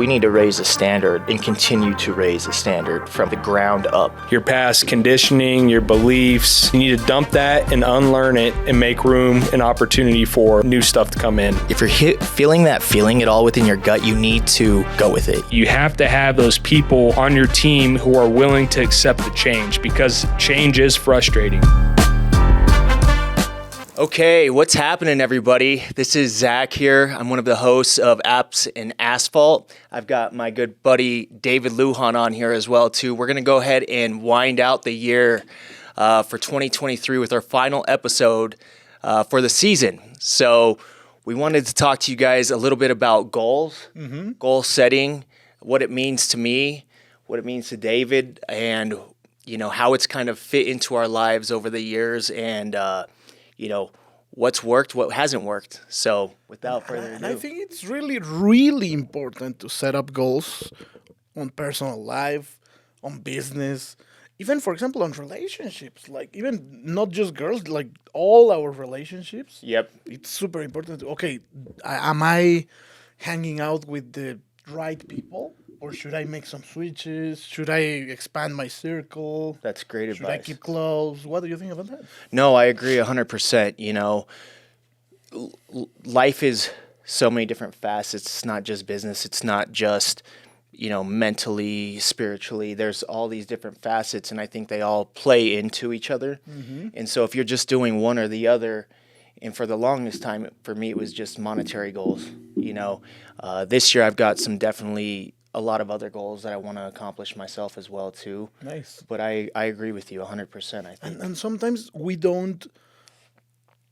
we need to raise the standard and continue to raise the standard from the ground up. Your past conditioning, your beliefs, you need to dump that and unlearn it and make room and opportunity for new stuff to come in. If you're feeling that feeling at all within your gut, you need to go with it. You have to have those people on your team who are willing to accept the change, because change is frustrating. Okay, what's happening, everybody? This is Zach here. I'm one of the hosts of Apps and Asphalt. I've got my good buddy David Lujan on here as well, too. We're going to go ahead and wind out the year for 2023 with our final episode for the season. So we wanted to talk to you guys a little bit about goals, goal setting, what it means to me, what it means to David, and how it's kind of fit into our lives over the years, and what's worked, what hasn't worked. So without further ado. And I think it's really, really important to set up goals on personal life, on business, even, for example, on relationships, like even not just girls, like all our relationships. Yep. It's super important. Okay, am I hanging out with the right people? Or should I make some switches? Should I expand my circle? That's great advice. Should I keep close? What do you think about that? No, I agree 100%. Life is so many different facets. It's not just business. It's not just, mentally, spiritually. There's all these different facets, and I think they all play into each other. And so if you're just doing one or the other, and for the longest time, for me, it was just monetary goals. This year I've got definitely a lot of other goals that I want to accomplish myself as well, too. Nice. But I agree with you 100%, I think. And sometimes we don't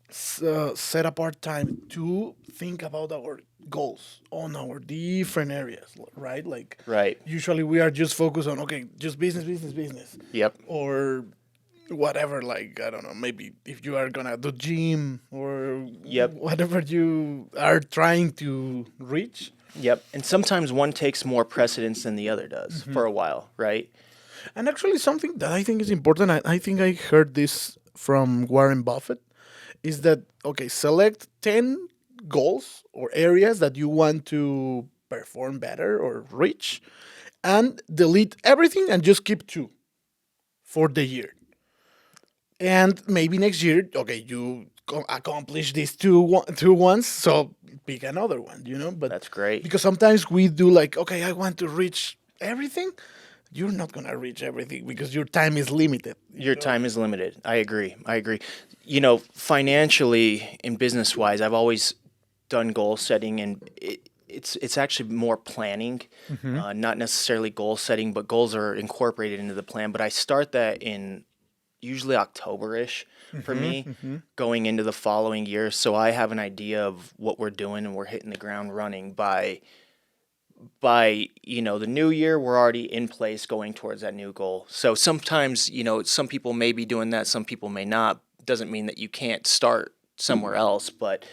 set apart time to think about our goals on our different areas, right? Right. Usually we are just focused on, just business. Yep. Or whatever, I don't know, maybe if you are going to do gym or whatever you are trying to reach. Yep. And sometimes one takes more precedence than the other does for a while, right? And actually something that I think is important, I think I heard this from Warren Buffett, is that, select 10 goals or areas that you want to perform better or reach, and delete everything and just keep 2 for the year. And maybe next year, you accomplish these two ones, so pick another one, But that's great. Because sometimes we do I want to reach everything. You're not going to reach everything because your time is limited. Your time is limited. I agree. Financially and business-wise, I've always done goal setting, and it's actually more planning, not necessarily goal setting, but goals are incorporated into the plan. But I start that in usually October-ish for me, going into the following year. So I have an idea of what we're doing, and we're hitting the ground running by the new year. We're already in place going towards that new goal. So sometimes, some people may be doing that, some people may not. Doesn't mean that you can't start somewhere else, but,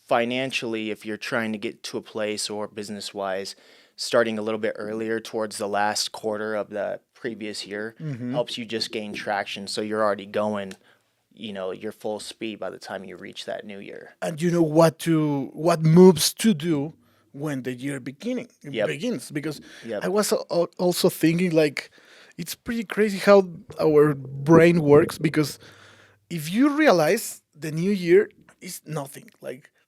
financially, if you're trying to get to a place, or business-wise, starting a little bit earlier towards the last quarter of the previous year helps you just gain traction. So you're already going, your full speed by the time you reach that new year. And you know what moves to do when the year begins. Because I was also thinking, it's pretty crazy how our brain works, because if you realize the new year is nothing,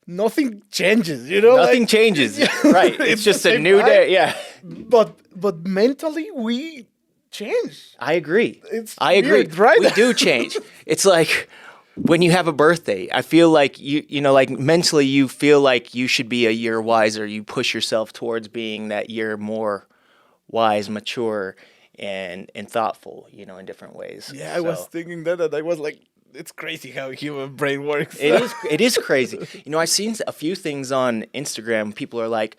nothing changes, Nothing changes, right? It's just a new day, yeah. But mentally we change. I agree. I agree, right? We do change. It's like when you have a birthday, I feel like mentally you feel like you should be a year wiser. You push yourself towards being that year more wise, mature, and thoughtful, in different ways. Yeah, I was thinking that, and I was like, it's crazy how human brain works. It is crazy. I've seen a few things on Instagram. People are like,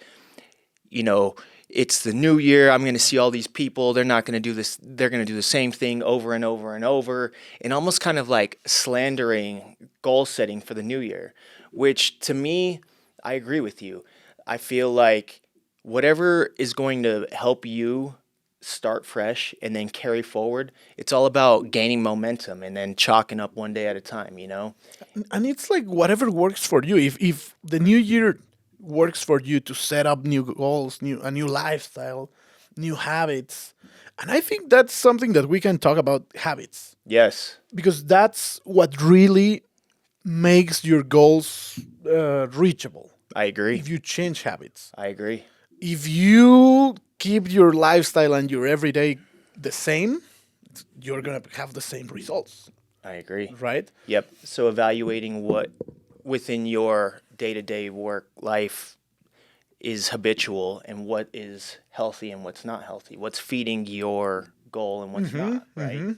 it's the new year. I'm going to see all these people. They're not going to do this. They're going to do the same thing over and over and over, and almost kind of like slandering goal setting for the new year, which to me, I agree with you. I feel like whatever is going to help you start fresh and then carry forward, it's all about gaining momentum and then chalking up one day at a time, And it's like whatever works for you. If the new year works for you to set up new goals, a new lifestyle, new habits. And I think that's something that we can talk about habits Yes. because that's what really makes your goals reachable. I agree. If you change habits, I agree. if you keep your lifestyle and your everyday the same, you're gonna have the same results, I agree. right? Yep. So evaluating what within your day-to-day work life is habitual and what is healthy and what's not healthy. What's feeding your goal and what's not, right?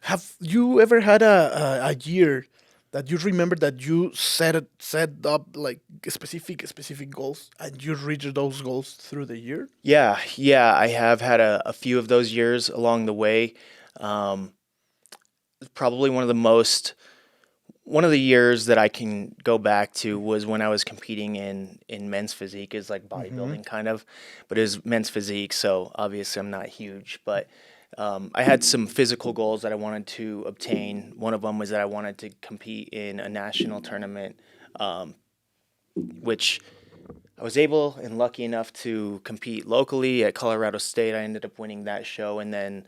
Have you ever had a year that you remember that you set up like specific goals and you reached those goals through the year? Yeah, I have had a few of those years along the way. Um, Probably one of the years that I can go back to was when I was competing in men's physique, is like bodybuilding kind of, but it was men's physique. So obviously I'm not huge, but I had some physical goals that I wanted to obtain. One of them was that I wanted to compete in a national tournament, which I was able and lucky enough to compete locally at Colorado State. I ended up winning that show, and then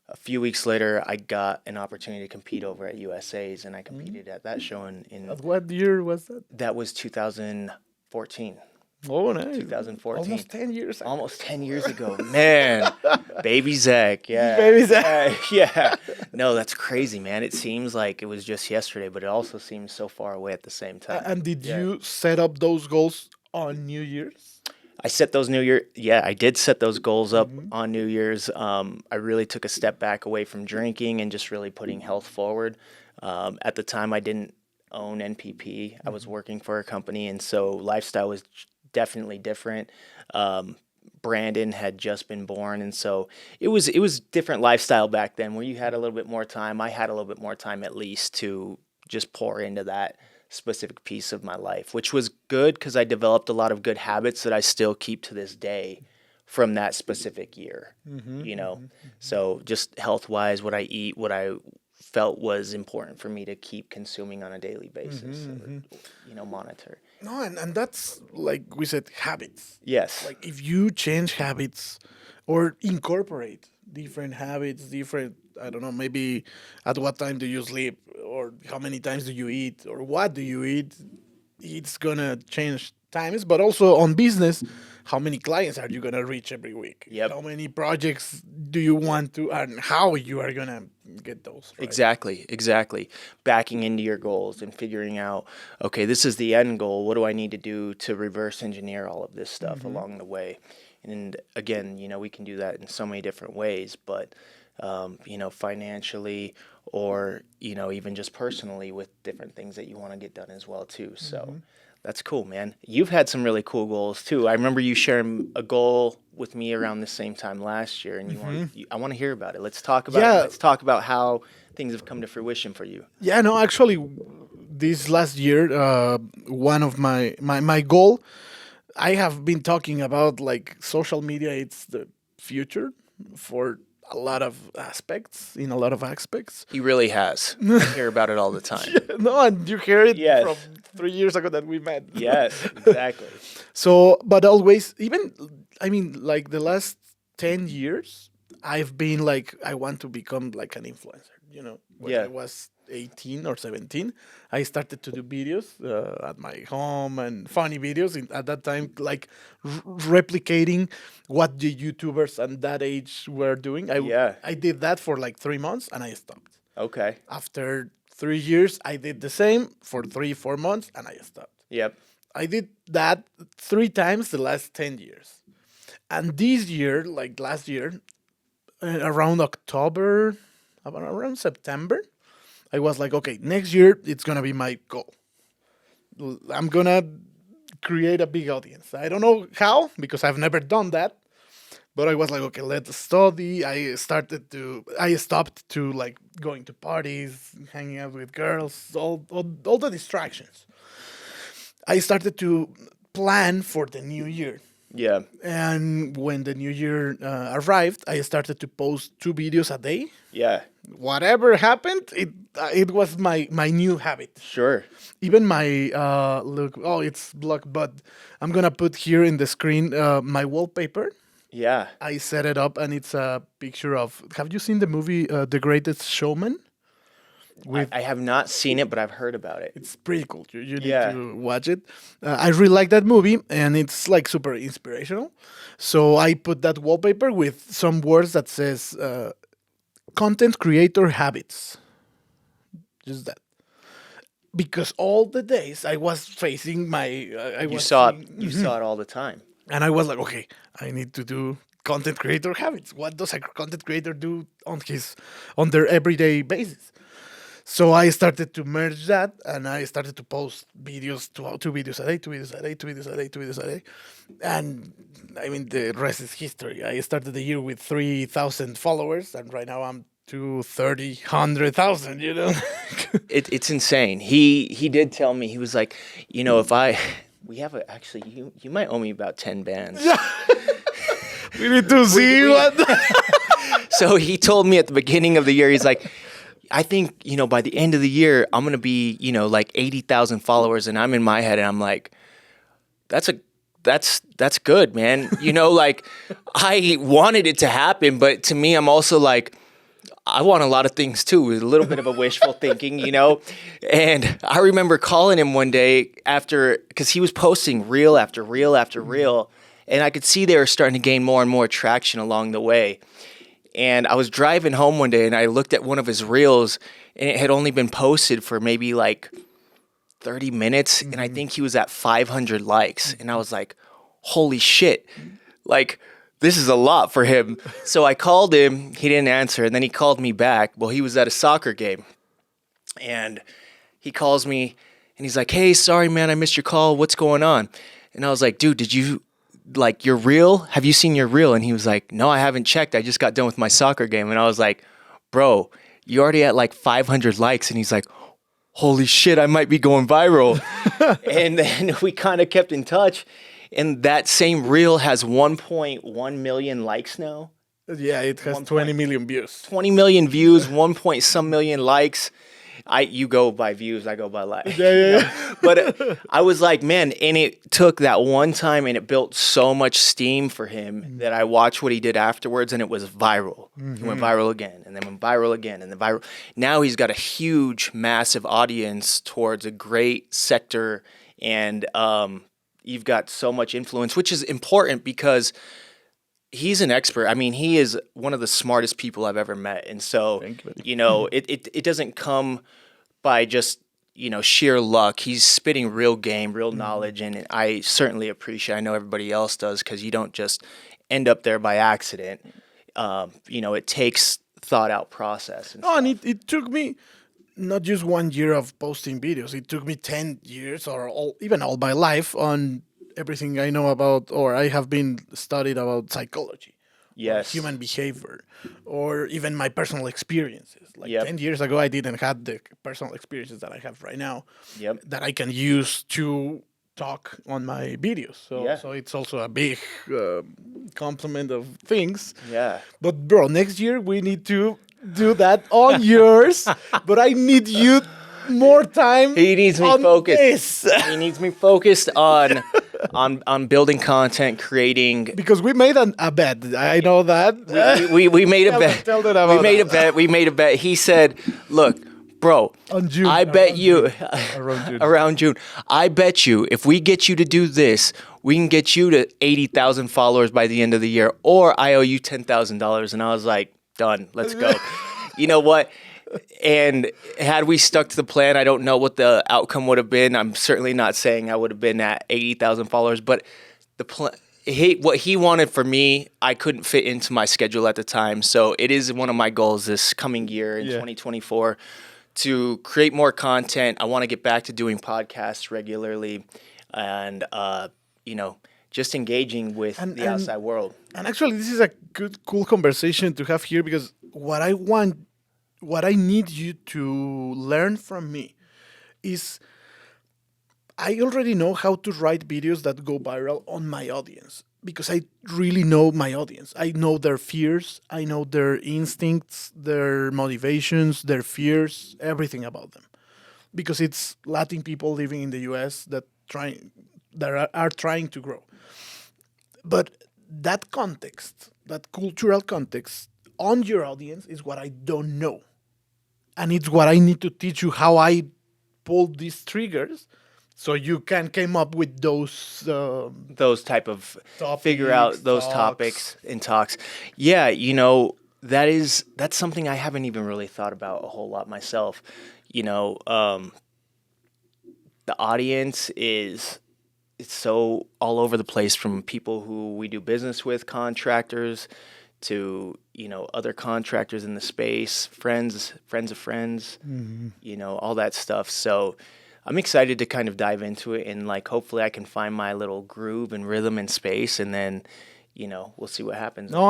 a few weeks later, I got an opportunity to compete over at USA's, and I competed at that show in What year was that? that was 2014. Oh, nice. 2014. Almost 10 years ago. Almost 10 years ago. Man, baby Zach. Yeah. Baby Zach. Yeah. No, that's crazy, man. It seems like it was just yesterday, but it also seems so far away at the same time. And did Yeah. you set up those goals on New Year's? I set those I did set those goals up on New Year's. I really took a step back away from drinking and just really putting health forward. At the time, I didn't own NPP. I was working for a company, and so lifestyle was definitely different. Brandon had just been born, and so it was different lifestyle back then, where you had a little bit more time. I had a little bit more time at least to just pour into that specific piece of my life, which was good because I developed a lot of good habits that I still keep to this day from that specific year, So just health wise, what I eat, what I felt was important for me to keep consuming on a daily basis, or, monitor. No, and that's like we said, habits. Yes. Like if you change habits or incorporate different habits, I don't know, maybe at what time do you sleep or how many times do you eat or what do you eat, it's gonna change times, but also on business, how many clients are you gonna reach every week? Yep. How many projects do you want to, and how you are gonna get those? Right? Exactly. Backing into your goals and figuring out, okay, this is the end goal. What do I need to do to reverse engineer all of this stuff along the way? And again, we can do that in so many different ways, but financially or, even just personally with different things that you want to get done as well too. So that's cool, man. You've had some really cool goals too. I remember you sharing a goal with me around the same time last year, and I want to hear about it. Let's talk about it. Let's talk about how things have come to fruition for you. Yeah, no, actually, this last year, one of my goal, I have been talking about like social media. It's the future for a lot of aspects. He really has. I hear about it all the time. No, and you hear it Yes. from 3 years ago that we met. Yes, exactly. So, but always, like the last 10 years, I've been like, I want to become like an influencer. When Yeah. I was 18 or 17, I started to do videos at my home and funny videos at that time, like replicating what the YouTubers at that age were doing. I did that for like 3 months and I stopped. Okay. After 3 years, I did the same for 3-4 months and I stopped. Yep. I did that 3 times the last 10 years. And this year, like last year, around October, around September, I was like, okay, next year it's going to be my goal. I'm going to create a big audience. I don't know how, because I've never done that. But I was like, okay, let's study. I stopped to like going to parties, hanging out with girls, all the distractions. I started to plan for the new year. Yeah. And when the new year arrived, I started to post 2 videos a day. Yeah. Whatever happened, it was my new habit. Sure. Even my look, oh, it's blocked, but I'm gonna put here in the screen my wallpaper. Yeah. I set it up, and it's a picture of. Have you seen the movie The Greatest Showman? I have not seen it, but I've heard about it. It's pretty cool. You need Yeah. to watch it. I really like that movie, and it's like super inspirational. So I put that wallpaper with some words that says content creator habits. Just that. Because all the days I was facing my, You saw it. You saw it all the time. and I was like, okay, I need to do content creator habits. What does a content creator do on their everyday basis? So I started to merge that, and I started to post videos, 2 videos a day, 2 videos a day, 2 videos a day, 2 videos a day. And I mean, the rest is history. I started the year with 3,000 followers, and right now I'm to 100,000, you know? It's insane. He did tell me, he was like, we have actually, you might owe me about 10 bands. We need to see what. So he told me at the beginning of the year, he's like, I think, by the end of the year, I'm going to be, like 80,000 followers. And I'm in my head and I'm like, that's good, man. Like I wanted it to happen, but to me, I'm also like, I want a lot of things too, with a little bit of a wishful thinking, And I remember calling him one day because he was posting reel after reel after reel. And I could see they were starting to gain more and more traction along the way. And I was driving home one day and I looked at one of his reels and it had only been posted for maybe like 30 minutes. And I think he was at 500 likes. And I was like, holy shit. Like, this is a lot for him. So I called him. He didn't answer. And then he called me back. Well, he was at a soccer game. And he calls me and he's like, hey, sorry, man, I missed your call. What's going on? And I was like, dude, did you... like your reel? Have you seen your reel? And he was like, no, I haven't checked. I just got done with my soccer game. And I was like, bro, you already at like 500 likes. And he's like, holy shit, I might be going viral. And then we kind of kept in touch. And that same reel has 1.1 million likes now. Yeah, it has 20 million views. 20 million views, 1 point some million likes. You go by views, I go by likes. Yeah. But I was like, man, and it took that one time and it built so much steam for him that I watched what he did afterwards and it was viral. He went viral again and then went viral again and then viral. Now he's got a huge, massive audience towards a great sector and you've got so much influence, which is important because he's an expert. I mean, he is one of the smartest people I've ever met. And so, it doesn't come by just, sheer luck. He's spitting real game, real knowledge. And I certainly appreciate, I know everybody else does, because you don't just end up there by accident. It takes thought out process. And it took me not just 1 year of posting videos. It took me 10 years or even all my life on everything I know about, or I have been studied about psychology, yes, human behavior, or even my personal experiences. Like Yep. 10 years ago, I didn't have the personal experiences that I have right now Yep. that I can use to talk on my videos. So, Yeah. so it's also a big complement of things. Yeah. But bro, next year we need to do that on yours. But I need you more time. He needs me on focused. this. He needs me focused on building content, creating. Because we made a bet. I know that. We made a bet. Tell them about We made a that. bet. We made a bet. He said, "Look, bro, On June. I bet you Around June. around June. I bet you if we get you to do this, we can get you to 80,000 followers by the end of the year, or I owe you $10,000." And I was like, "Done. Let's go." You know what? And had we stuck to the plan, I don't know what the outcome would have been. I'm certainly not saying I would have been at 80,000 followers, but what he wanted for me, I couldn't fit into my schedule at the time. So it is one of my goals this coming year in 2024 to create more content. I want to get back to doing podcasts regularly and, just engaging with the outside world. And actually, this is a cool conversation to have here because what I need you to learn from me is I already know how to write videos that go viral on my audience. because I really know my audience. I know their fears, I know their instincts, their motivations, their fears, everything about them. Because it's Latin people living in the US that are trying to grow. But that context, that cultural context on your audience is what I don't know. And it's what I need to teach you how I pull these triggers so you can come up with those Those type of figure Topics, out those talks. topics and talks. Yeah, that's something I haven't even really thought about a whole lot myself. The audience is it's so all over the place, from people who we do business with, contractors, to other contractors in the space, friends of friends, all that stuff. So I'm excited to kind of dive into it, and like hopefully I can find my little groove and rhythm and space, and then we'll see what happens. No,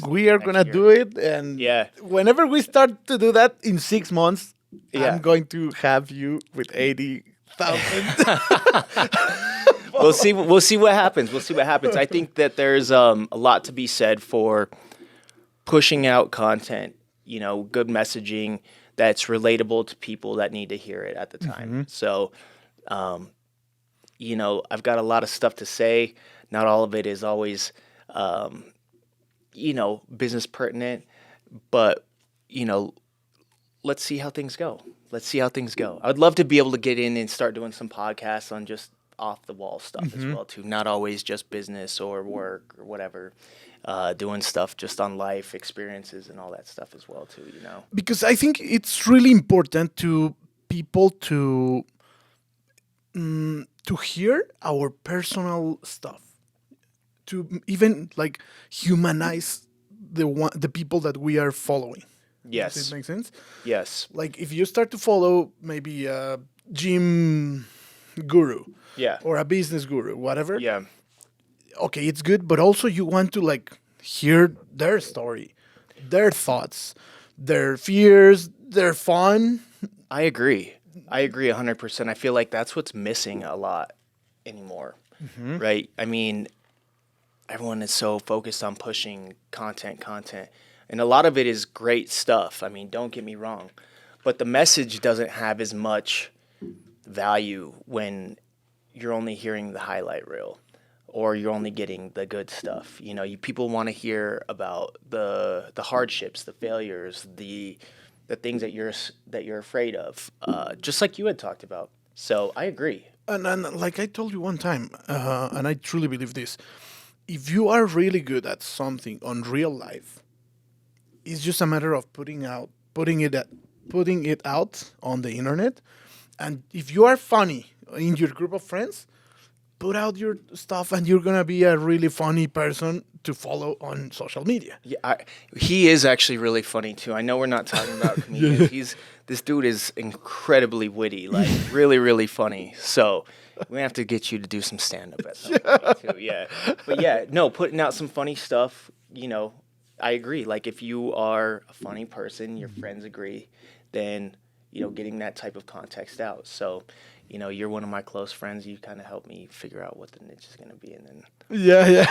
we are next gonna year. do it, and Yeah. whenever we start to do that in 6 months, Yeah. I'm going to have you with 80,000. We'll see. We'll see what happens. We'll see what happens. I think that there's a lot to be said for pushing out content. Good messaging that's relatable to people that need to hear it at the time. So, I've got a lot of stuff to say. Not all of it is always, business pertinent, but let's see how things go. Let's see how things go. I'd love to be able to get in and start doing some podcasts on just off the wall stuff as well too. Not always just business or work or whatever. Doing stuff just on life experiences and all that stuff as well too. Because I think it's really important to people to hear our personal stuff, to even like humanize the people that we are following. Does Yes. it make sense? Yes. Like if you start to follow maybe a gym guru Yeah. or a business guru, whatever. Yeah. Okay, it's good, but also you want to like hear their story, their thoughts, their fears, their fun. I agree. I agree 100%. I feel like that's what's missing a lot anymore, right? I mean, everyone is so focused on pushing content, and a lot of it is great stuff. I mean, don't get me wrong, but the message doesn't have as much value when you're only hearing the highlight reel, or you're only getting the good stuff. People want to hear about the hardships, the failures, the things that you're afraid of, just like you had talked about. So I agree. And like I told you one time, and I truly believe this: if you are really good at something on real life, it's just a matter of putting it out on the internet. And if you are funny in your group of friends, put out your stuff, and you're gonna be a really funny person to follow on social media. Yeah, he is actually really funny too. I know we're not talking about comedians. This dude is incredibly witty, like really, really funny. So we have to get you to do some stand up at some point too. Yeah, but yeah, no, putting out some funny stuff. I agree. Like if you are a funny person, your friends agree, then getting that type of context out. So. You're one of my close friends. You kind of helped me figure out what the niche is going to be, and then Yeah.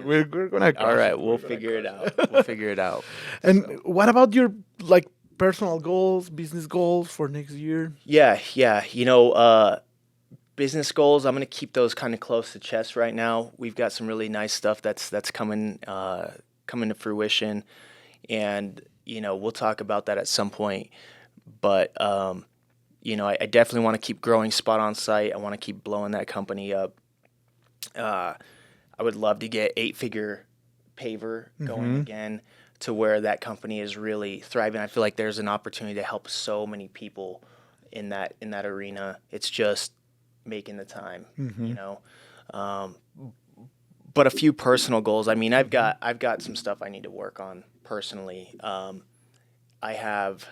we're gonna. all right, we'll figure it out. We'll figure it out. And what about your like personal goals, business goals for next year? Yeah. Business goals. I'm gonna keep those kind of close to chest right now. We've got some really nice stuff that's coming to fruition, and we'll talk about that at some point. But I definitely want to keep growing Spot On Site. I want to keep blowing that company up. I would love to get 8-figure paver going again, to where that company is really thriving. I feel like there's an opportunity to help so many people in that arena. It's just making the time, But a few personal goals. I mean, I've got some stuff I need to work on personally. I have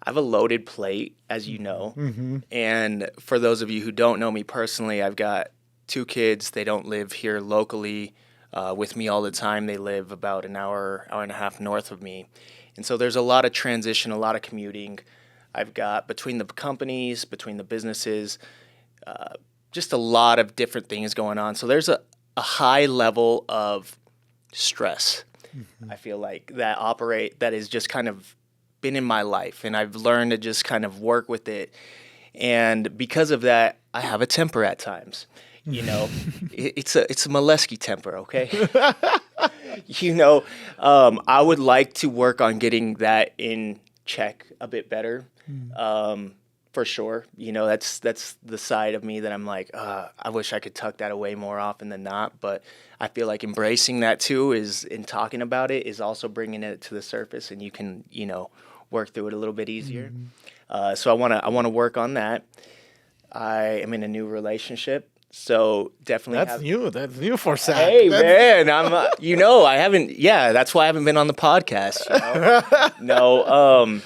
a loaded plate, as you know. And for those of you who don't know me personally, I've got 2 kids. They don't live here locally with me all the time. They live about an hour and a half north of me. And so there's a lot of transition, a lot of commuting. I've got, between the companies, between the businesses, just a lot of different things going on. So there's a high level of stress. I feel like that is just kind of been in my life, and I've learned to just kind of work with it. And because of that, I have a temper at times. You know, it's a Molesky temper, okay? You know, I would like to work on getting that in check a bit better, for sure. You know, that's the side of me that I'm like, I wish I could tuck that away more often than not. But I feel like embracing that too is, in talking about it, is also bringing it to the surface, and you can, you know, work through it a little bit easier. So I wanna work on that. I am in a new relationship. So definitely That's new for Zach. Hey man, I'm you know, I haven't that's why I haven't been on the podcast, you know. No,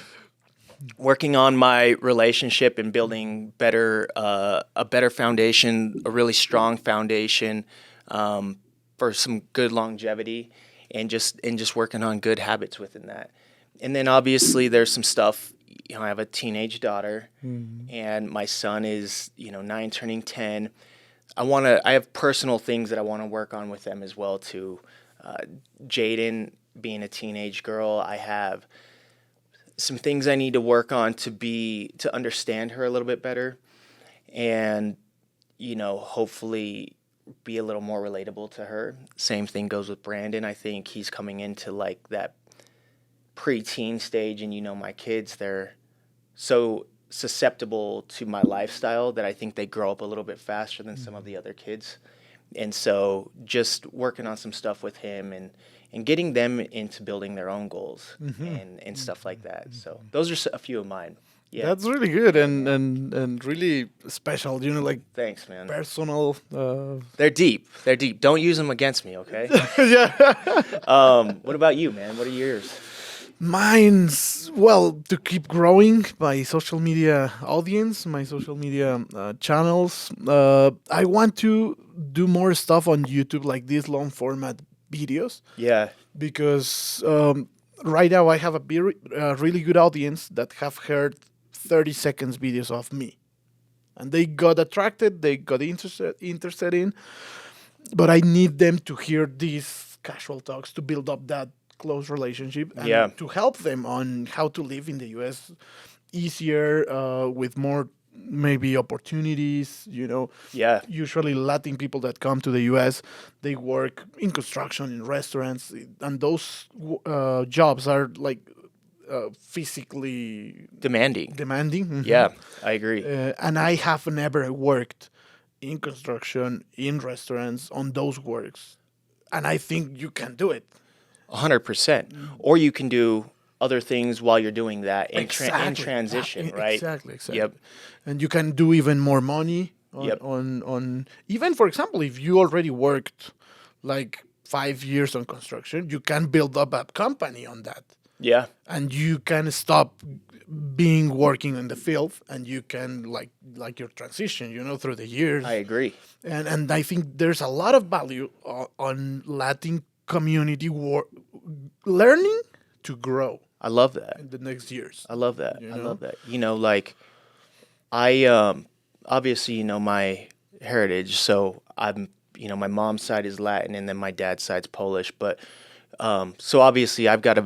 working on my relationship and building a better foundation, a really strong foundation, for some good longevity, and just working on good habits within that. And then obviously there's some stuff, you know, I have a teenage daughter, and my son is, you know, 9 turning 10. I have personal things that I want to work on with them as well too. Jaden being a teenage girl, I have some things I need to work on to understand her a little bit better, and, you know, hopefully be a little more relatable to her. Same thing goes with Brandon. I think he's coming into like that pre-teen stage, and, you know, my kids, they're so susceptible to my lifestyle that I think they grow up a little bit faster than some of the other kids. And so just working on some stuff with him, and getting them into building their own goals, and stuff like that. So those are a few of mine. Yeah. That's really good and really special. You know, like Thanks, man. personal. They're deep. They're deep. Don't use them against me, okay? What about you, man? What are yours? Mine's, well, to keep growing my social media audience, my social media channels. I want to do more stuff on YouTube, like these long format videos, Yeah. because right now I have a really good audience that have heard 30 seconds videos of me, and they got attracted, they got interested in, but I need them to hear these casual talks to build up that close relationship, and to help them on how to live in the US easier, with more maybe opportunities. You know, Yeah. usually Latin people that come to the US, they work in construction, in restaurants, and those jobs are like physically Demanding. demanding. Yeah, I agree. And I have never worked in construction, in restaurants, on those works, and I think you can do it. 100%. Or you can do other things while you're doing that in transition, right? Exactly. Yep. And you can do even more money on, Yep. on even, for example, if you already worked like 5 years on construction, you can build up a company on that, Yeah. and you can stop being working in the field, and you can like your transition, you know, through the years. I agree. And I think there's a lot of value on Latin community learning to grow I love that. in the next years. I love that. I know? love that. You know, like I obviously, you know, my heritage, so I'm, you know, my mom's side is Latin, and then my dad's side's Polish, but so obviously I got a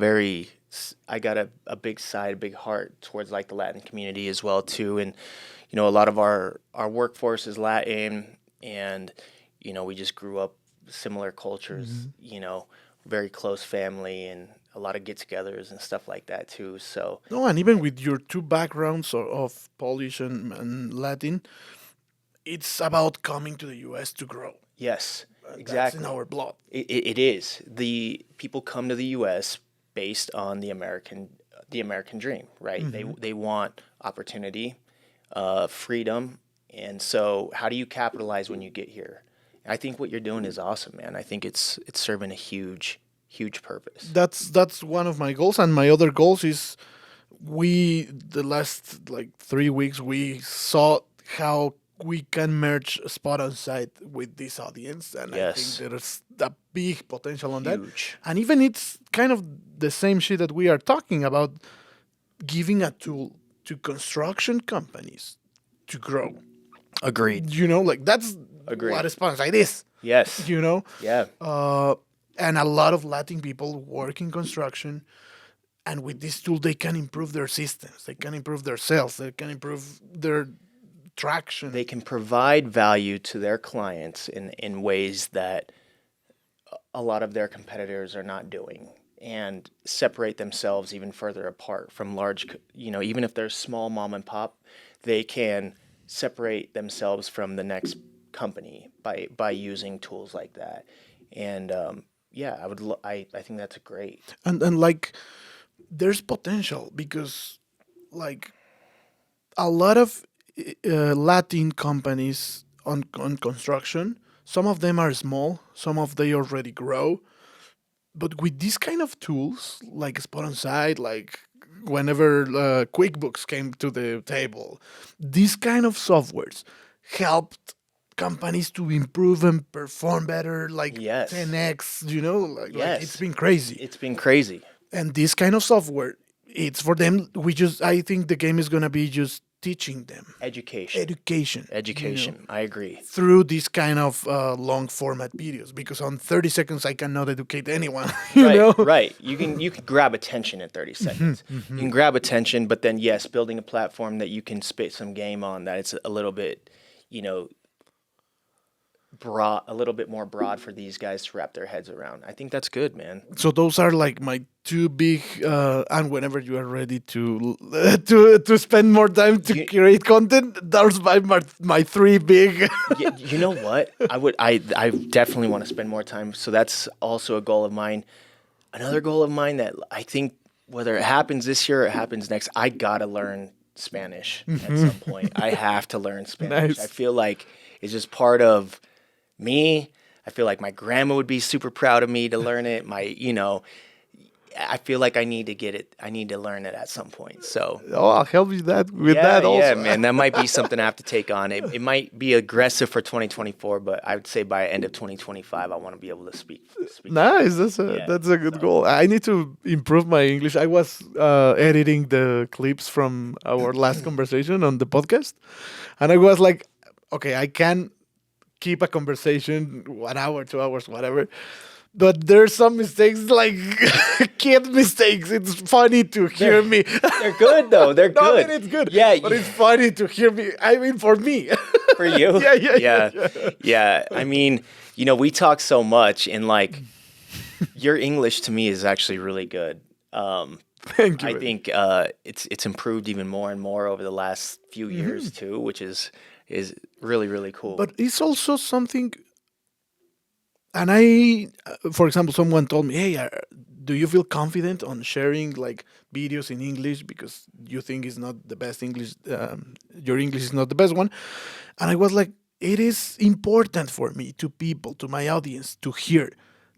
big side, a big heart towards like the Latin community as well too. And, you know, a lot of our workforce is Latin, and, you know, we just grew up similar cultures, you know, very close family, and a lot of get-togethers and stuff like that too. So No, and even with your two backgrounds of Polish and Latin, it's about coming to the US to grow. yes, That's exactly. in our blood. It is. The people come to the U.S. based on the American dream, right? They want opportunity, freedom, and so how do you capitalize when you get here? I think what you're doing is awesome, man. I think it's serving a huge purpose. That's one of my goals, and my other goals is the last like 3 weeks we saw how we can merge Spot on Site with this audience, and I Yes. think there's a big potential on that. Huge. And even it's kind of the same shit that we are talking about, giving a tool to construction companies to grow. Agreed. Like that's Agreed. what a sponsor is. Yes. You know, Yeah. and a lot of Latin people work in construction, and with this tool they can improve their systems, they can improve their sales, they can improve their traction. They can provide value to their clients in ways that a lot of their competitors are not doing, and separate themselves even further apart from even if they're small mom and pop, they can separate themselves from the next company by using tools like that. And I think that's great. And like there's potential because like a lot of Latin companies on construction, some of them are small, some of they already grow, but with these kind of tools like Spot on Site, like whenever QuickBooks came to the table, these kind of softwares helped companies to improve and perform better, like Yes. 10x, like Yes. it's been crazy. It's been crazy. And this kind of software, it's for them. I think the game is gonna be just teaching them Education. education I agree. through this kind of long format videos, because on 30 seconds I cannot educate anyone. you know Right. You can grab attention in 30 seconds. You can grab attention, but then yes, building a platform that you can spit some game on that it's a little bit, broad, a little bit more broad for these guys to wrap their heads around. I think that's good, man. So those are like my two big and whenever you are ready to spend more time to create content, those are my three big You know what? I definitely want to spend more time. So that's also a goal of mine. Another goal of mine that I think whether it happens this year or it happens next, I gotta learn Spanish at some point. I have to learn Spanish. Nice. I feel like it's just part of me. I feel like my grandma would be super proud of me to learn it. I feel like I need to get it. I need to learn it at some point. So I'll help you with that also. yeah, man, that might be something I have to take on. It might be aggressive for 2024, but I would say by end of 2025, I want to be able to speak. Nice. That's a good goal. I need to improve my English. I was editing the clips from our last conversation on the podcast, and I was like, okay, I can keep a conversation 1 hour, 2 hours, whatever. But there's some mistakes, like kid mistakes. It's funny to hear me. They're good though. They're No, good. I mean, it's good. Yeah, but it's funny to hear me. I mean, for me. For you. Yeah. I mean, we talk so much, and like your English to me is actually really good. Thank you. I think it's improved even more and more over the last few years too, which is really, really cool. But it's also something. And for example, someone told me, "Hey, do you feel confident on sharing like videos in English because you think it's not the best English? Your English is not the best one." And I was like, "It is important for me, to people, to my audience, to hear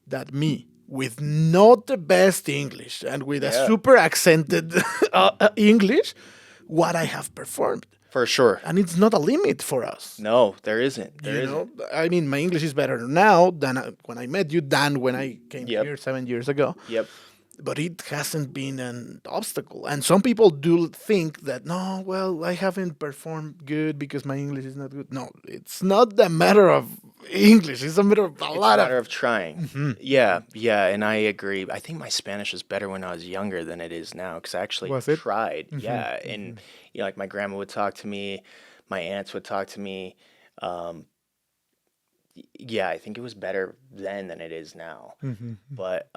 that me, with not the best English and with a super accented English, what I have performed." For sure. And it's not a limit for us. No, there isn't. There isn't. I mean, my English is better now than when I met you, than when I came here 7 years ago. Yep. But it hasn't been an obstacle. And some people do think that, no, well, I haven't performed good because my English is not good. No, it's not a matter of English. It's a matter of It's a matter of trying. Yeah, and I agree. I think my Spanish was better when I was younger than it is now, because I actually tried. Yeah, and like my grandma would talk to me, my aunts would talk to me. I think it was better then than it is now. But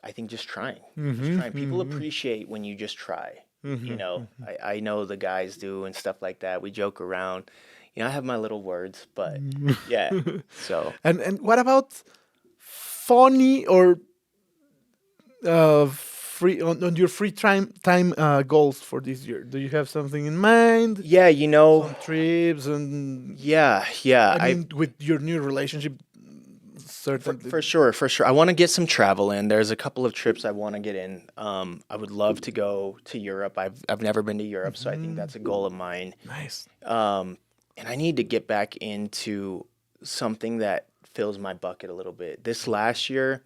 I think just trying. People appreciate when you just try. I know the guys do and stuff like that. We joke around. I have my little words, but yeah. So and what about funny or free on your free time goals for this year? Do you have something in mind? Yeah, some trips and yeah. I mean, with your new relationship, certainly for sure. I want to get some travel in. There's a couple of trips I want to get in. I would love to go to Europe. I've never been to Europe, so I think that's a goal of mine. Nice. And I need to get back into something that fills my bucket a little bit. This last year,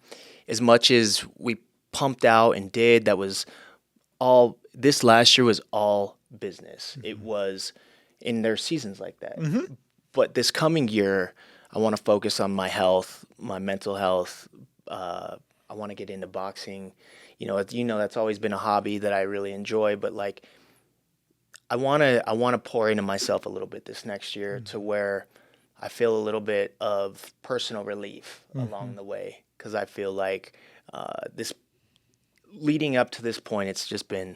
as much as we pumped out and did, this last year was all business. It was and there's seasons like that. But this coming year, I want to focus on my health, my mental health. I want to get into boxing. That's always been a hobby that I really enjoy. But like, I want to pour into myself a little bit this next year to where I feel a little bit of personal relief along the way, because I feel like this leading up to this point, it's just been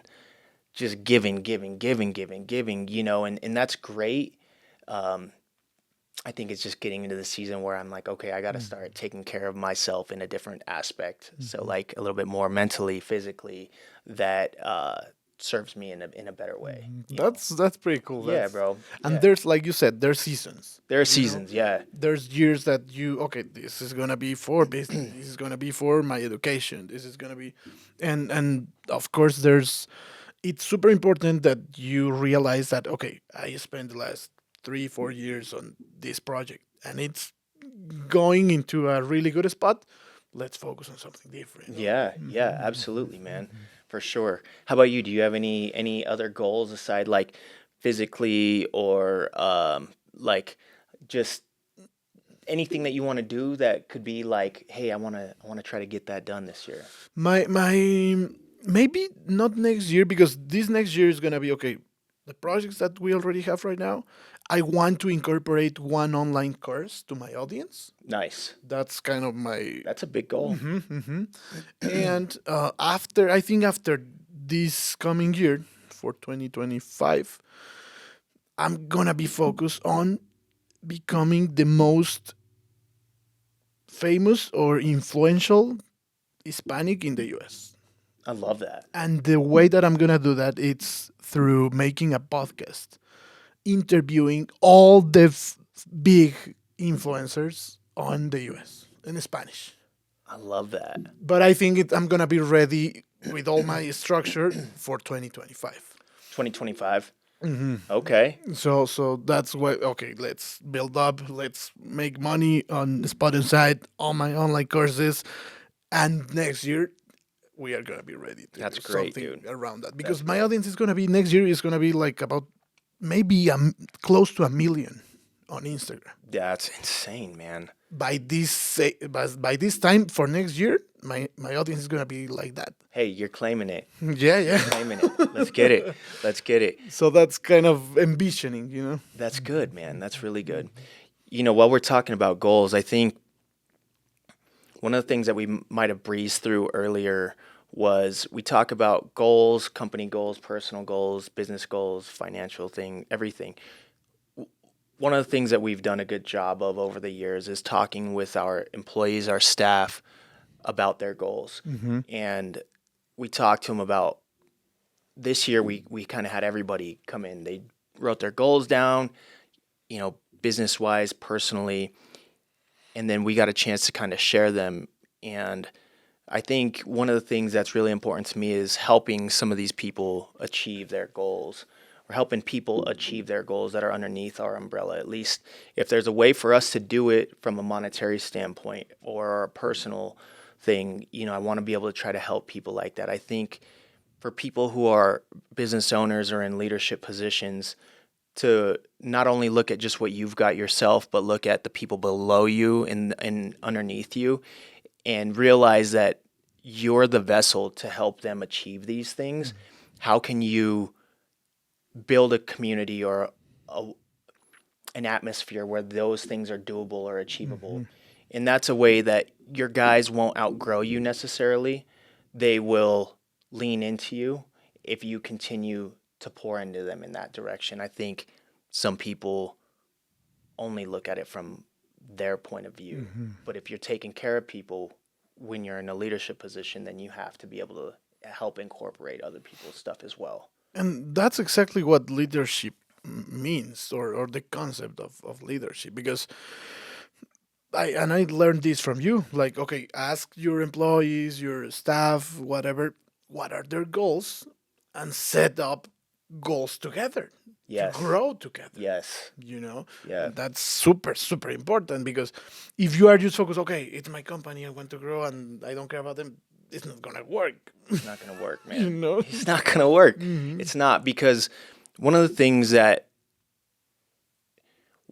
just giving, and that's great. I think it's just getting into the season where I'm like, okay, I got to start taking care of myself in a different aspect. So like a little bit more mentally, physically, that serves me in a better way. That's pretty cool. Yeah, That's- bro. And Yeah. there's, like you said, there's seasons. There are seasons, yeah. There's years that this is gonna be for business. This is gonna be for my education. This is gonna be, and of course it's super important that you realize that, okay, I spent the last 3-4 years on this project and it's going into a really good spot. Let's focus on something different. Yeah, absolutely, man. For sure. How about you? Do you have any other goals aside, like physically or like just anything that you want to do that could be like, hey, I want to try to get that done this year? My maybe not next year, because this next year is gonna be okay. The projects that we already have right now, I want to incorporate one online course to my audience. Nice. That's kind of my That's a big goal. and after this coming year for 2025, I'm gonna be focused on becoming the most famous or influential Hispanic in the U.S. I love that. And the way that I'm gonna do that, it's through making a podcast, interviewing all the big influencers on the U.S. in Spanish. I love that. But I think I'm gonna be ready with all my structure for 2025. 2025. Okay. So that's why. Okay, let's build up. Let's make money on the Spotify side, all my online courses, and next year we are gonna be ready to That's do great, something dude. around that, because my audience is gonna be next year is gonna be like about maybe close to 1 million on Instagram. That's insane, man. By this time for next year, my audience is gonna be like that. Hey, you're claiming it. Yeah. Claiming it. Let's get it. Let's get it. So that's kind of ambitioning, you know. That's good, man. That's really good. While we're talking about goals, I think one of the things that we might have breezed through earlier was we talk about goals, company goals, personal goals, business goals, financial thing, everything. One of the things that we've done a good job of over the years is talking with our employees, our staff, about their goals. And we talked to them about this year. We kind of had everybody come in. They wrote their goals down, business wise, personally, and then we got a chance to kind of share them. And I think one of the things that's really important to me is helping some of these people achieve their goals, or helping people achieve their goals that are underneath our umbrella. At least if there's a way for us to do it from a monetary standpoint or a personal thing, I want to be able to try to help people like that. I think for people who are business owners or in leadership positions, to not only look at just what you've got yourself, but look at the people below you and underneath you, and realize that you're the vessel to help them achieve these things. How can you build a community or an atmosphere where those things are doable or achievable? And that's a way that your guys won't outgrow you necessarily. They will lean into you if you continue to pour into them in that direction. I think some people only look at it from their point of view. But if you're taking care of people when you're in a leadership position, then you have to be able to help incorporate other people's stuff as well. And that's exactly what leadership means, or the concept of leadership. Because I learned this from you. Like, okay, ask your employees, your staff, whatever, what are their goals, and set up goals together. Yes. To grow together. Yes. Yeah. That's super, super important, because if you are just focused, okay, it's my company, I want to grow, and I don't care about them, it's not gonna work. It's not going to work, man. You know? It's not going to work. It's not, because one of the things that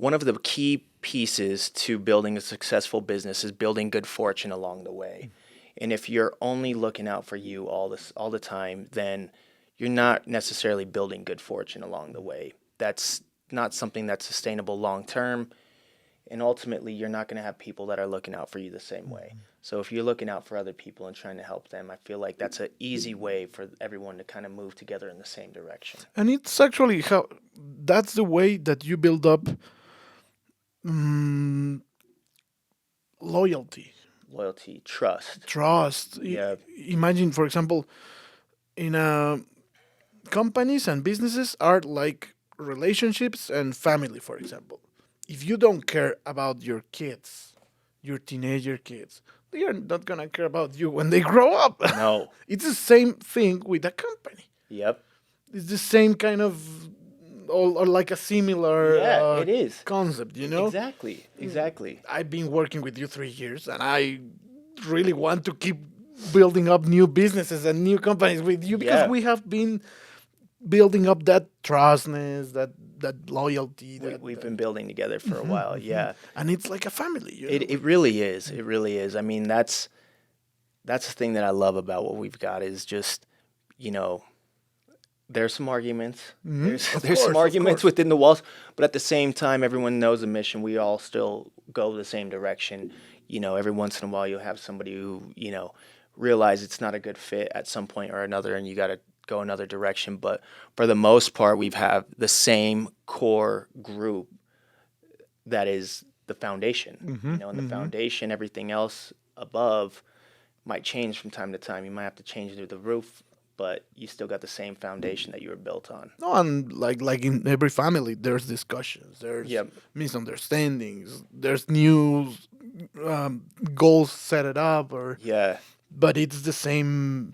one of the key pieces to building a successful business is building good fortune along the way. And if you're only looking out for you all the time, then you're not necessarily building good fortune along the way. That's not something that's sustainable long term. And ultimately, you're not going to have people that are looking out for you the same way. So if you're looking out for other people and trying to help them, I feel like that's an easy way for everyone to kind of move together in the same direction. And it's actually how that's the way that you build up loyalty, Loyalty, trust. trust. Yeah. Imagine, for example, in companies and businesses are like relationships and family, for example. If you don't care about your kids, your teenager kids, they are not gonna care about you when they grow up. No. It's the same thing with a company. Yep. It's the same kind of, or like a similar Yeah, it is. concept, you know? Exactly. I've been working with you 3 years, and I really want to keep building up new businesses and new companies with you because Yeah. we have been building up that trustness, that loyalty. We've been building together for a while. Yeah. And it's like a family. You know? It really is. It really is. I mean, that's the thing that I love about what we've got is just, there's some arguments. There's some arguments within the walls, but at the same time, everyone knows the mission. We all still go the same direction. Every once in a while, you'll have somebody who, realize it's not a good fit at some point or another, and you got to go another direction. But for the most part, we've have the same core group that is the foundation. And the foundation, everything else above might change from time to time. You might have to change the roof, but you still got the same foundation that you were built on. No, and like in every family, there's discussions, there's Yep. misunderstandings, there's new goals set it up, Yeah. but it's the same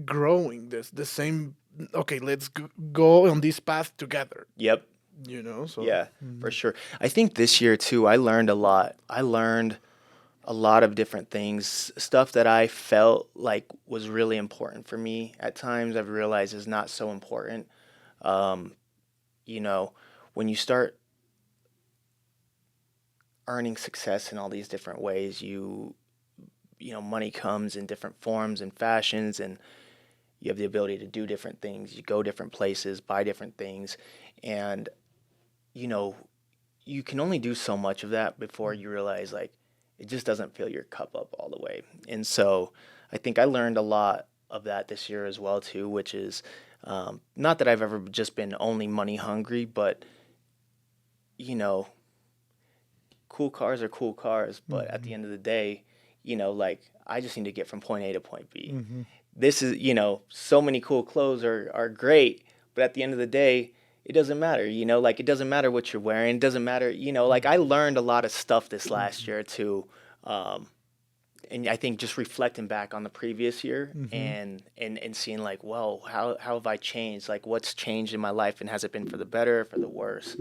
growing. There's the same. Okay, let's go on this path together. Yep. So Yeah, for sure. I think this year too, I learned a lot. I learned a lot of different things, stuff that I felt like was really important for me. At times, I've realized is not so important. When you start earning success in all these different ways, money comes in different forms and fashions, and you have the ability to do different things. You go different places, buy different things, and you can only do so much of that before you realize like it just doesn't fill your cup up all the way. And so I think I learned a lot of that this year as well too, which is not that I've ever just been only money hungry, but cool cars are cool cars, but at the end of the day, I just need to get from point A to point B. This is, so many cool clothes are great, but at the end of the day, it doesn't matter, it doesn't matter what you're wearing. It doesn't matter, I learned a lot of stuff this last year too. And I think just reflecting back on the previous year and seeing like, whoa, how have I changed? Like what's changed in my life, and has it been for the better or for the worse?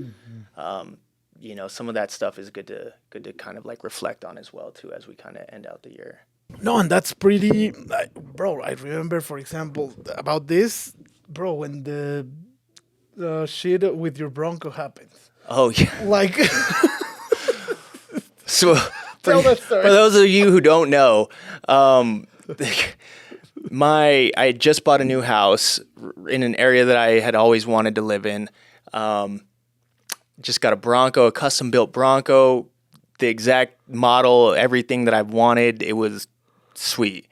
Some of that stuff is good to kind of like reflect on as well too, as we kind of end out the year. No, and that's pretty, bro. I remember, for example, about this, bro, when the shit with your Bronco happens. Oh yeah. Like, So tell that story. For those of you who don't know, I had just bought a new house in an area that I had always wanted to live in. Just got a Bronco, a custom built Bronco, the exact model, everything that I wanted. It was sweet.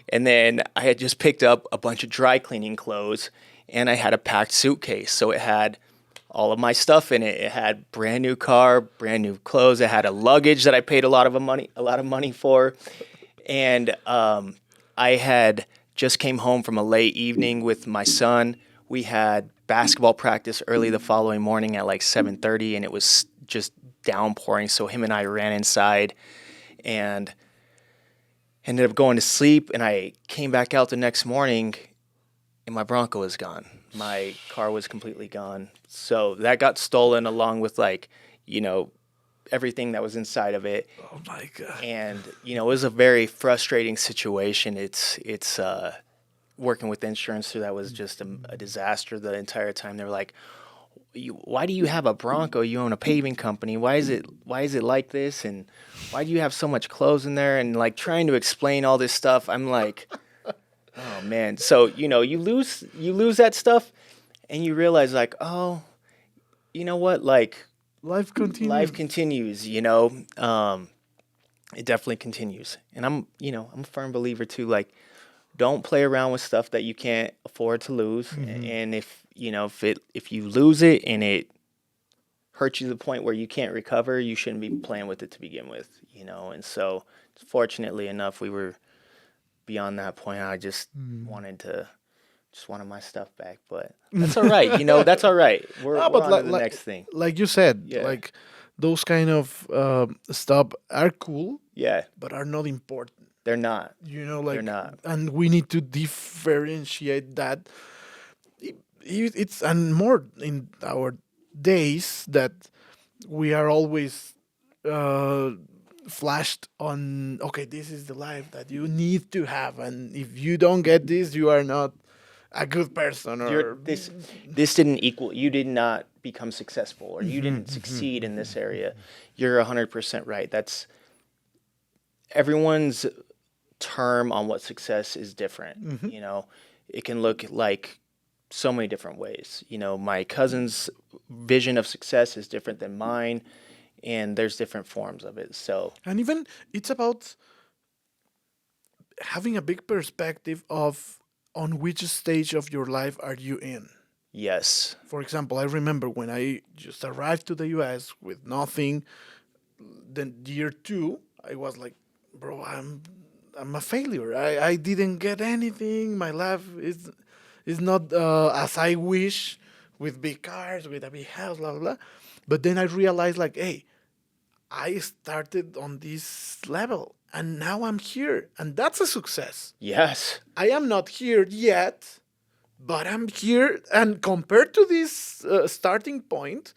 And then I had just picked up a bunch of dry cleaning clothes, and I had a packed suitcase. So it had all of my stuff in it. It had brand new car, brand new clothes. It had a luggage that I paid a lot of money for. And I had just came home from a late evening with my son. We had basketball practice early the following morning at like 7:30, and it was just downpouring. So him and I ran inside and ended up going to sleep. And I came back out the next morning, and my Bronco was gone. My car was completely gone. So that got stolen along with everything that was inside of it. Oh my God. And, it was a very frustrating situation. It's working with insurance through that was just a disaster the entire time. They were like, why do you have a Bronco? You own a paving company. Why is it like this? And why do you have so much clothes in there? And like trying to explain all this stuff, I'm like, oh man. So you lose that stuff, and you realize like, oh, you know what? Like Life continues. life continues. It definitely continues. And I'm a firm believer too. Like, don't play around with stuff that you can't afford to lose. And if you lose it and it hurts you to the point where you can't recover, you shouldn't be playing with it to begin with. And so fortunately enough, we were beyond that point. I just wanted my stuff back, but that's all right. That's all right. We're on to the next thing. Like you said, Yeah. like those kind of stuff are cool, Yeah, but are not important. they're not. Like, They're not. and we need to differentiate that. It's and more in our days that we are always flashed on. Okay, this is the life that you need to have, and if you don't get this, you are not a good person. Or This didn't equal. You did not become successful, or you didn't succeed in this area. You're 100% right. That's everyone's term on what success is different. It can look like so many different ways. My cousin's vision of success is different than mine, and there's different forms of it. So And even it's about having a big perspective of on which stage of your life are you in. yes, For example, I remember when I just arrived to the US with nothing. Then year 2, I was like, bro, I'm a failure. I didn't get anything. My life is not as I wish, with big cars, with a big house, blah blah blah. But then I realized, like, hey, I started on this level, and now I'm here, and that's a success. yes, I am not here yet, but I'm here, and compared to this starting point,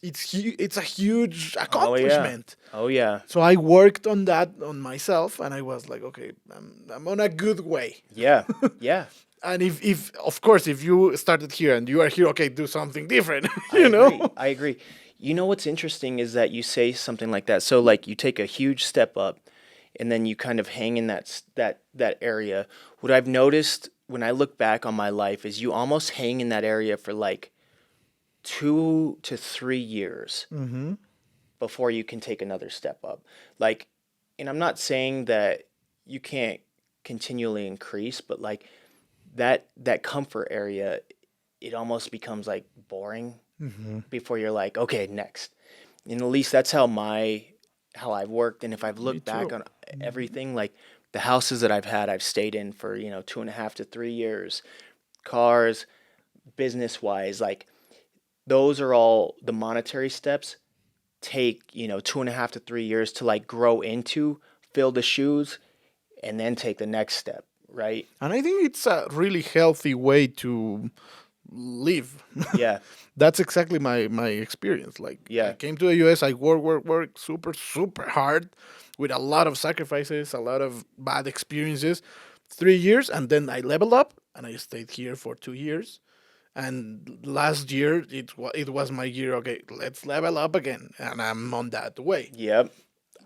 it's a huge accomplishment. oh yeah, So I worked on that on myself, and I was like, okay, I'm on a good way. yeah, yeah. And if of course, if you started here and you are here, okay, do something different. I agree. What's interesting is that you say something like that. So like you take a huge step up, and then you kind of hang in that area. What I've noticed when I look back on my life is you almost hang in that area for like 2 to 3 years before you can take another step up. Like, and I'm not saying that you can't continually increase, but like that comfort area, it almost becomes like boring before you're like, okay, next. And at least that's how I've worked. And if I've looked back on everything, like the houses that I've stayed in for 2.5 to 3 years, cars, business wise, like those are all the monetary steps take 2.5 to 3 years to like grow into, fill the shoes, and then take the next step, right? And I think it's a really healthy way to live. Yeah. That's exactly my experience. Like, Yeah. I came to the US, I work super, super hard with a lot of sacrifices, a lot of bad experiences. 3 years, and then I leveled up, and I stayed here for 2 years. And last year, it was my year. Okay, let's level up again, and I'm on that way. Yep.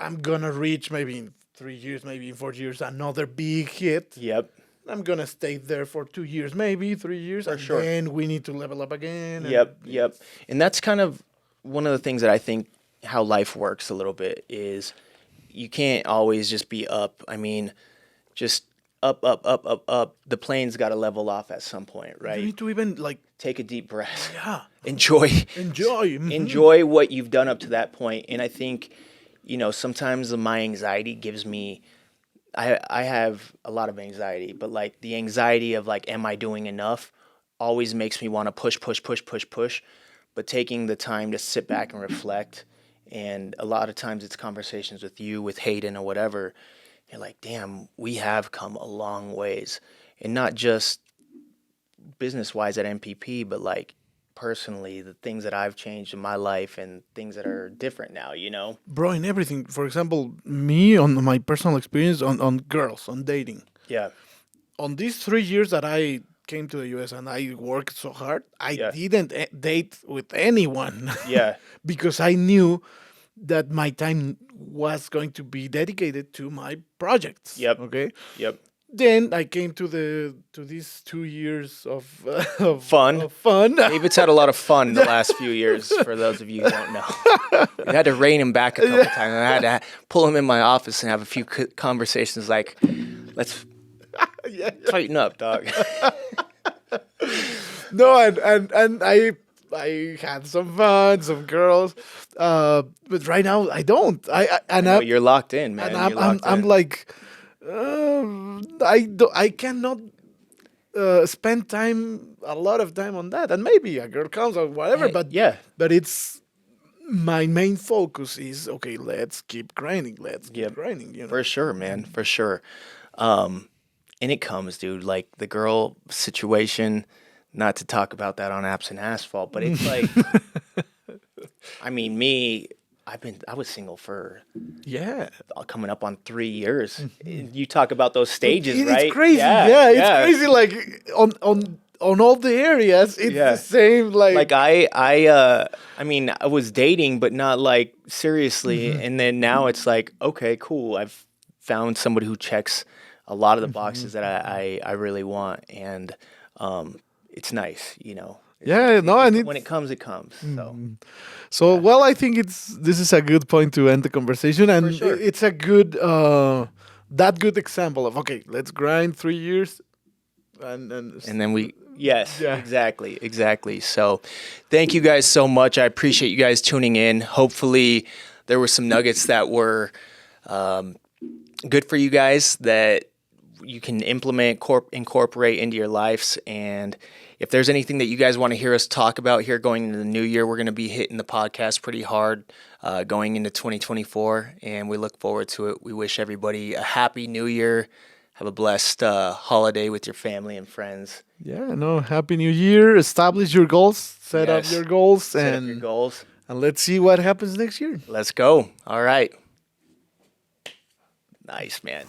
I'm gonna reach maybe in 3 years, maybe in 4 years, another big hit. Yep. I'm gonna stay there for 2 years, maybe 3 years, and sure. then we need to level up again. Yep. And that's kind of one of the things that I think how life works a little bit is you can't always just be up. I mean, just up. The plane's got to level off at some point, You right? need to even like Take a deep breath. yeah, Enjoy. enjoy. Enjoy what you've done up to that point. And I think, sometimes my anxiety gives me, I have a lot of anxiety, but like the anxiety of like, am I doing enough always makes me want to push. But taking the time to sit back and reflect, and a lot of times it's conversations with you, with Hayden or whatever, you're like, damn, we have come a long ways. And not just business-wise at MPP, but like personally, the things that I've changed in my life and things that are different now, Bro, in everything. For example, me on my personal experience on girls, on dating. Yeah. On these 3 years that I came to the US and I worked so hard, I Yeah. didn't date with anyone. Yeah. Because I knew that my time was going to be dedicated to my projects. Yep. Okay. Yep. Then I came to these 2 years of Fun. Of fun. David's had a lot of fun the last few years, for those of you who don't know. I had to rein him back a couple times. I had to pull him in my office and have a few conversations like, let's tighten up, dog. No, and I had some fun, some girls, but right now I don't. No, you're locked in, man. And You're locked I'm in. like, I cannot spend a lot of time on that, and maybe a girl comes or whatever. Hey, But yeah. but it's my main focus is okay. Let's keep grinding. Let's keep Yep. grinding. You know. For sure, man. For sure. And it comes, dude. Like the girl situation, not to talk about that on Apps and Asphalt, but it's like, I mean, I was single for Yeah. coming up on 3 years. You talk about those stages, It's right? crazy. Yeah, it's crazy. Like on all the areas, it's Yeah. the same. Like I mean, I was dating, but not like seriously. And then now it's like, okay, cool. I've found somebody who checks a lot of the boxes that I really want, and it's nice, you know. yeah, no, and When it comes, it comes. so well, I think this is a good point to end the conversation, and sure. it's a good that good example of okay, let's grind 3 years, and And then yes, Yeah. exactly. So thank you guys so much. I appreciate you guys tuning in. Hopefully there were some nuggets that were good for you guys that you can incorporate into your lives. And if there's anything that you guys want to hear us talk about here going into the new year, we're going to be hitting the podcast pretty hard going into 2024, and we look forward to it. We wish everybody a happy new year. Have a blessed holiday with your family and friends. yeah, no, happy new year. Establish your goals, set up Yes. your goals, Set up your goals. and let's see what happens next year. Let's go. All right. Nice, man.